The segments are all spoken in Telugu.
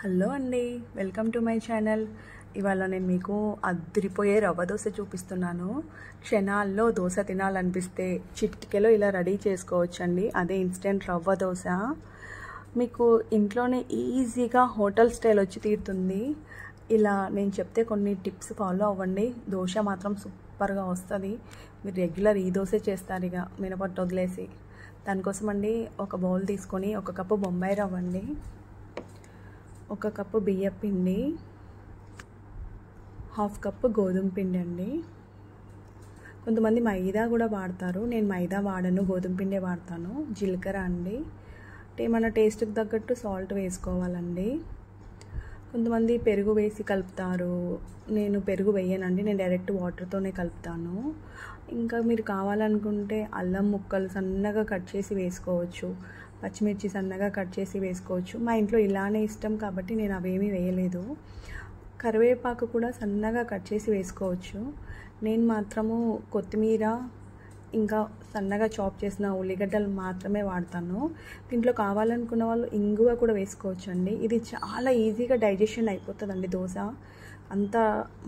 హలో అండి, వెల్కమ్ టు మై ఛానల్. ఇవాళ నేను మీకు అదిరిపోయే రవ్వ దోశ చూపిస్తున్నాను. క్షణాల్లో దోశ తినాలనిపిస్తే చిటికెలో ఇలా రెడీ చేసుకోవచ్చండి. అదే ఇన్స్టెంట్ రవ్వ దోశ. మీకు ఇంట్లోనే ఈజీగా హోటల్ స్టైల్ వచ్చి తీరుతుంది. ఇలా నేను చెప్తే కొన్ని టిప్స్ ఫాలో అవ్వండి. దోశ మాత్రం సూపర్గా వస్తుంది. మీరు రెగ్యులర్ ఈ దోశ చేస్తారు ఇక మినపట్టు వదిలేసి. దానికోసం అండి ఒక బౌల్ తీసుకొని 1 కప్పు బొంబాయి రవ్వ అండి, 1 కప్పు బియ్యం పిండి, 1/2 కప్పు గోధుమ పిండి అండి. కొంతమంది మైదా కూడా వాడతారు, నేను మైదా వాడను, గోధుమ పిండే వాడతాను. జీలకర్ర అండి, మన టేస్ట్కి తగ్గట్టు సాల్ట్ వేసుకోవాలండి. కొంతమంది పెరుగు వేసి కలుపుతారు, నేను పెరుగు వేయనండి, నేను డైరెక్ట్ వాటర్తోనే కలుపుతాను. ఇంకా మీరు కావాలనుకుంటే అల్లం ముక్కలు సన్నగా కట్ చేసి వేసుకోవచ్చు, పచ్చిమిర్చి సన్నగా కట్ చేసి వేసుకోవచ్చు. మా ఇంట్లో ఇలానే ఇష్టం కాబట్టి నేను అవేమీ వేయలేదు. కరివేపాకు కూడా సన్నగా కట్ చేసి వేసుకోవచ్చు. నేను మాత్రము కొత్తిమీర ఇంకా సన్నగా చాప్ చేసిన ఉల్లిగడ్డలు మాత్రమే వాడతాను. దీంట్లో కావాలనుకున్న వాళ్ళు ఇంగువ కూడా వేసుకోవచ్చు అండి. ఇది చాలా ఈజీగా డైజెషన్ అయిపోతుందండి దోశ, అంత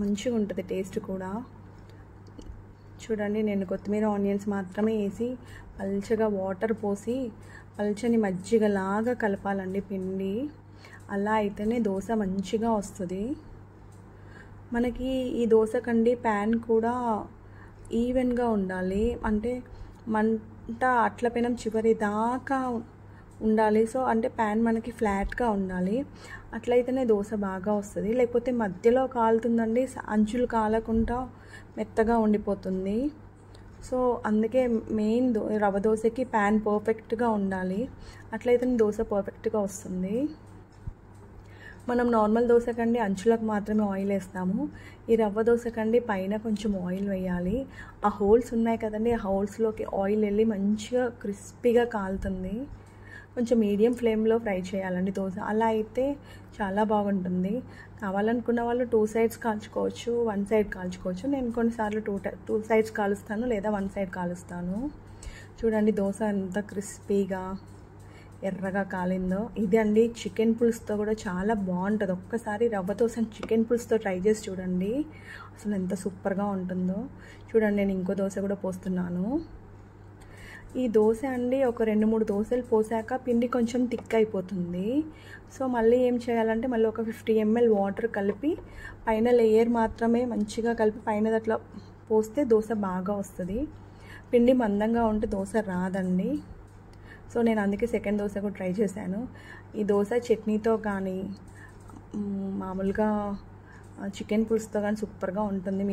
మంచిగా ఉంటుంది టేస్ట్ కూడా. చూడండి, నేను కొత్తిమీర ఆనియన్స్ మాత్రమే వేసి పల్చగా వాటర్ పోసి పల్చని మజ్జిగలాగా కలపాలండి పిండి. అలా అయితేనే దోశ మంచిగా వస్తుంది మనకి. ఈ దోశకండి ప్యాన్ కూడా ఈవెన్గా ఉండాలి, అంటే మంట అట్ల పెనం చివరి దాకా ఉండాలి. సో అంటే ప్యాన్ మనకి ఫ్లాట్గా ఉండాలి, అట్లయితేనే దోశ బాగా వస్తుంది. లేకపోతే మధ్యలో కాలుతుందండి, అంచులు కాలకుండా మెత్తగా ఉండిపోతుంది. సో అందుకే మెయిన్ రవ్వ దోశకి ప్యాన్ పర్ఫెక్ట్గా ఉండాలి, అట్లయితేనే దోశ పర్ఫెక్ట్గా వస్తుంది. మనం నార్మల్ దోశకండి అంచులకు మాత్రమే ఆయిల్ వేస్తాము. ఈ రవ్వ దోశకండి పైన కొంచెం ఆయిల్ వేయాలి. ఆ హోల్స్ ఉన్నాయి కదండి, ఆ హోల్స్లోకి ఆయిల్ వెళ్ళి మంచిగా క్రిస్పీగా కాలుతుంది. కొంచెం మీడియం ఫ్లేమ్లో ఫ్రై చేయాలండి దోశ, అలా అయితే చాలా బాగుంటుంది. కావాలనుకున్న వాళ్ళు 2 సైడ్స్ కాల్చుకోవచ్చు, 1 సైడ్ కాల్చుకోవచ్చు. నేను కొన్నిసార్లు 2 సైడ్స్ కాలుస్తాను, లేదా 1 సైడ్ కాలుస్తాను. చూడండి దోశ ఎంత క్రిస్పీగా ఎర్రగా కాలిందో. ఇది అండి చికెన్ పులుసుతో కూడా చాలా బాగుంటుంది. ఒక్కసారి రవ్వ దోశ చికెన్ పులుసుతో ట్రై చేసి చూడండి, అసలు ఎంత సూపర్గా ఉంటుందో. చూడండి, నేను ఇంకో దోశ కూడా పోస్తున్నాను. ఈ దోశ అండి ఒక 2-3 దోశలు పోసాక పిండి కొంచెం థిక్ అయిపోతుంది. సో మళ్ళీ ఏం చేయాలంటే మళ్ళీ ఒక 50 ml వాటర్ కలిపి పైన లేయర్ మాత్రమే మంచిగా కలిపి పైన అట్లా పోస్తే దోశ బాగా వస్తుంది. పిండి మందంగా ఉంటే దోశ రాదండి. సో నేను అందుకే సెకండ్ దోశ కూడా ట్రై చేశాను. ఈ దోశ చట్నీతో కానీ మామూలుగా చికెన్ పులుసుతో కానీ సూపర్గా ఉంటుంది.